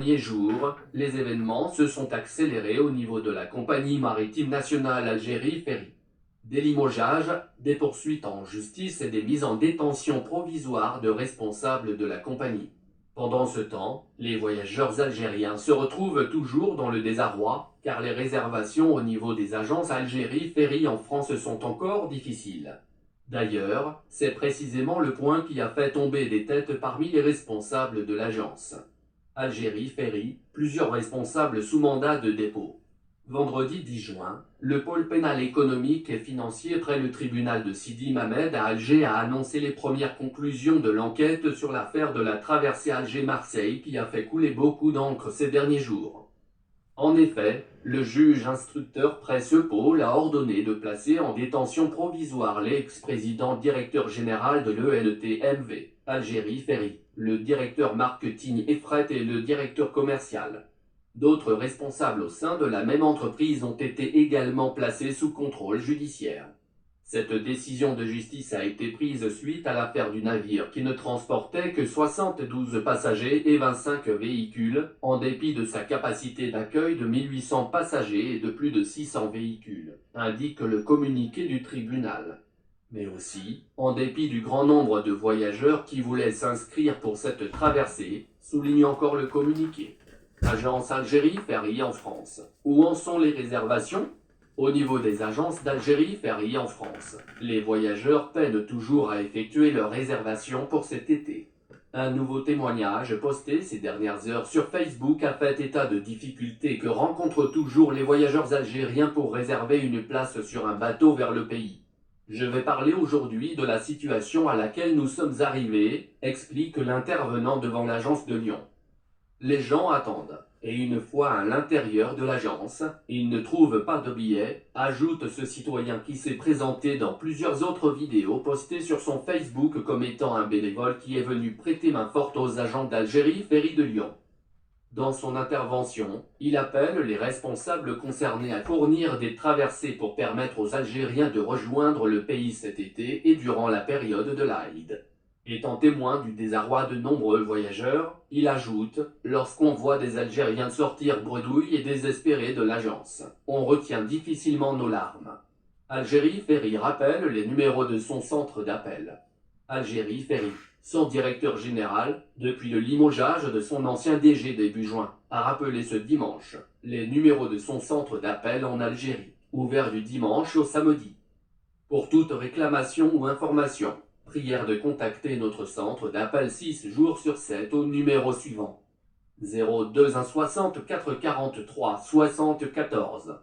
Derniers jours, les événements se sont accélérés au niveau de la compagnie maritime nationale Algérie Ferry. Des limogeages, des poursuites en justice et des mises en détention provisoire de responsables de la compagnie. Pendant ce temps, les voyageurs algériens se retrouvent toujours dans le désarroi, car les réservations au niveau des agences Algérie Ferry en France sont encore difficiles. D'ailleurs, c'est précisément le point qui a fait tomber des têtes parmi les responsables de l'agence. Algérie Ferry, plusieurs responsables sous mandat de dépôt. Vendredi 10 juin, le pôle pénal économique et financier près le tribunal de Sidi Mamed à Alger a annoncé les premières conclusions de l'enquête sur l'affaire de la traversée Alger-Marseille qui a fait couler beaucoup d'encre ces derniers jours. En effet, le juge instructeur près ce pôle a ordonné de placer en détention provisoire l'ex-président directeur général de l'ELTMV, Algérie Ferry, le directeur marketing et fret et le directeur commercial. D'autres responsables au sein de la même entreprise ont été également placés sous contrôle judiciaire. Cette décision de justice a été prise suite à l'affaire du navire qui ne transportait que 72 passagers et 25 véhicules, en dépit de sa capacité d'accueil de 1800 passagers et de plus de 600 véhicules, indique le communiqué du tribunal. Mais aussi, en dépit du grand nombre de voyageurs qui voulaient s'inscrire pour cette traversée, souligne encore le communiqué. Agence Algérie Ferry en France. Où en sont les réservations ? Au niveau des agences d'Algérie Ferry en France, les voyageurs peinent toujours à effectuer leurs réservations pour cet été. Un nouveau témoignage posté ces dernières heures sur Facebook a fait état de difficultés que rencontrent toujours les voyageurs algériens pour réserver une place sur un bateau vers le pays. Je vais parler aujourd'hui de la situation à laquelle nous sommes arrivés, explique l'intervenant devant l'agence de Lyon. Les gens attendent, et une fois à l'intérieur de l'agence, ils ne trouvent pas de billets, ajoute ce citoyen qui s'est présenté dans plusieurs autres vidéos postées sur son Facebook comme étant un bénévole qui est venu prêter main forte aux agents d'Algérie Ferry de Lyon. Dans son intervention, il appelle les responsables concernés à fournir des traversées pour permettre aux Algériens de rejoindre le pays cet été et durant la période de l'Aïd. Étant témoin du désarroi de nombreux voyageurs, il ajoute « Lorsqu'on voit des Algériens sortir bredouilles et désespérés de l'agence, on retient difficilement nos larmes. » Algérie Ferry rappelle les numéros de son centre d'appel. Algérie Ferry, son directeur général, depuis le limogeage de son ancien DG début juin, a rappelé ce dimanche les numéros de son centre d'appel en Algérie, ouvert du dimanche au samedi. Pour toute réclamation ou information, prière de contacter notre centre d'appel 6 jours sur 7 au numéro suivant 02 1 60 4 43 74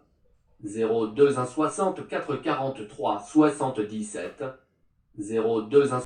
02 1 60 4 43 77 02 1